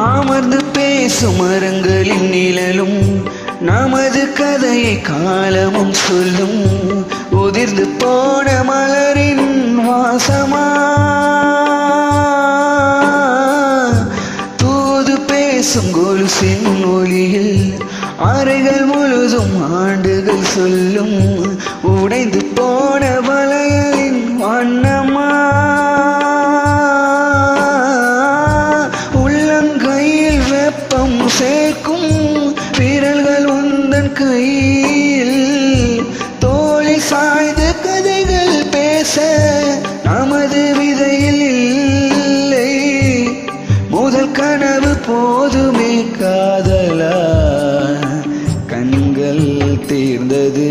அமர்ந்து பேசும் மரங்களின் நிழலும் நமது கதையை காலமும் சொல்லும். உதிர்ந்து போன மலரின் வாசமா தூது பேசும் கொலுசின் ஒளியில் அறைகள் முழுதும் ஆண்டுகள் சொல்லும். உடைந்து போன வளையலின் வண்ணமா உள்ளங்கையில் வெப்பம் சேர்க்கும் விரல்கள் உந்தன் கையில் தோழி சாய்ந்து கதைகள் பேச நமது விதையில் இல்லை. முதல் கனவு போதுமே காதலா கண்கள் தீர்ந்தது.